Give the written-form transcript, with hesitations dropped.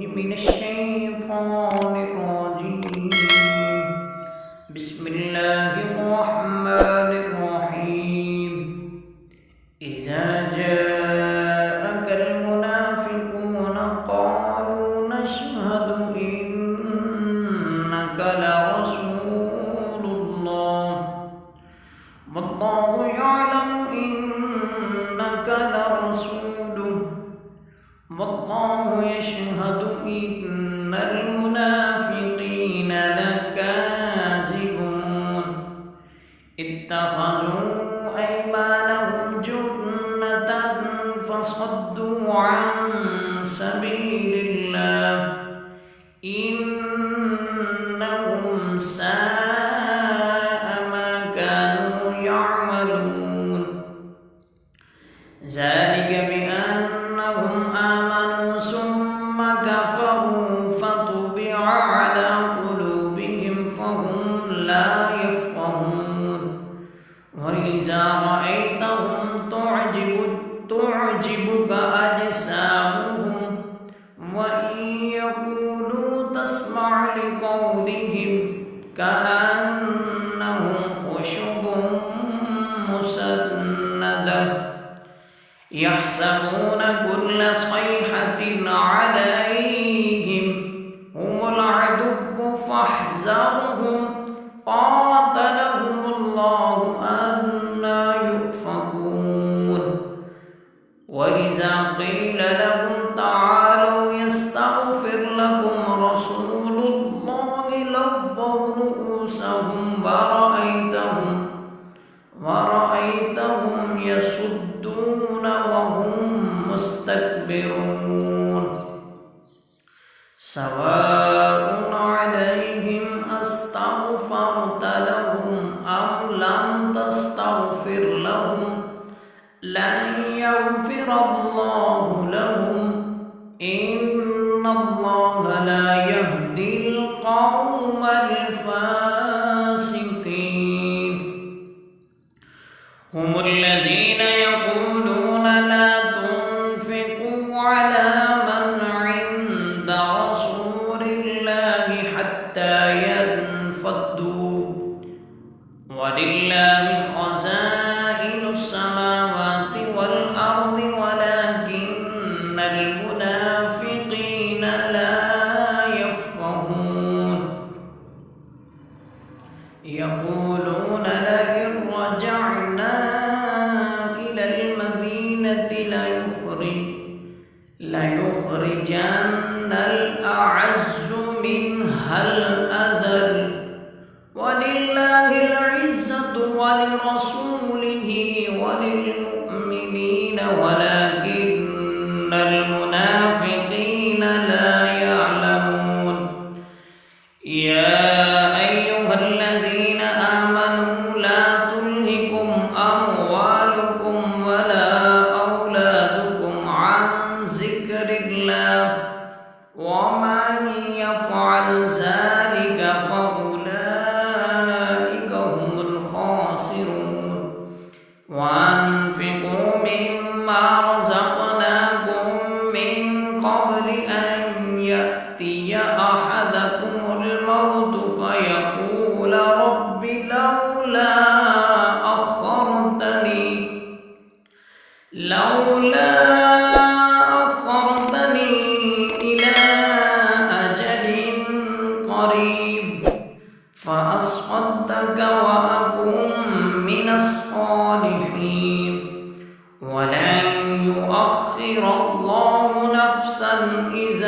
من الشيطان الرجيم. بسم الله الرحمن الرحيم. إذا جاءك المنافقون قالوا نشهد إنك لرسول الله والله يعلم إنك لرسوله والله يشهد إن المنافقين لكاذبون. اتخذوا أيمانهم جنة فصدوا عن سبيل الله إنهم ساء ما كانوا يعملون. ذلك بأنهم آمنوا ثم كفروا فطبع على قلوبهم فهم لا يفقهون. وإذا رأيتهم تعجبك أجسامهم وإن يقولوا تسمع لقولهم كأنهم خشب مسندة يحسبون كل صيحة عليهم هم العدو فاحذرهم قاتلهم الله أنى يؤفكون. وإذا قيل لهم تعالوا يستغفر لكم رسول الله لووا رؤوسهم ورأيتهم يصدون وهم مستكبرون. سواء عليهم أستغفرت لهم أم لم تستغفر لهم لن يغفر الله لهم إن الله لا يهدي القوم الفاسقين. هم الذين يقولون لا تنفقوا على من عند رسول الله حتى ينفضوا ولله خزائن السماوات والأرض ولكن المنافقين لا يفقهون. يقولون لئن رجعنا إلى المدينة ليخرجن الأعز منها الأذل ولله العزة ولرسوله وللمؤمنين ولكن المنافقين لا يعلمون. يا أيها الذين آمنوا لا تلهكم أموالكم ولا أولادكم عن ذكر الله ومن يفعل ذلك فأولئك هم الخاسرون. وأنفقوا مما رزقناكم من قبل أن يأتي أحدكم الموت فيقول رب لولا أخرتني إلى أجل قريب فأصدق وأكن من الصالحين ولن يؤخر الله نفسا إذا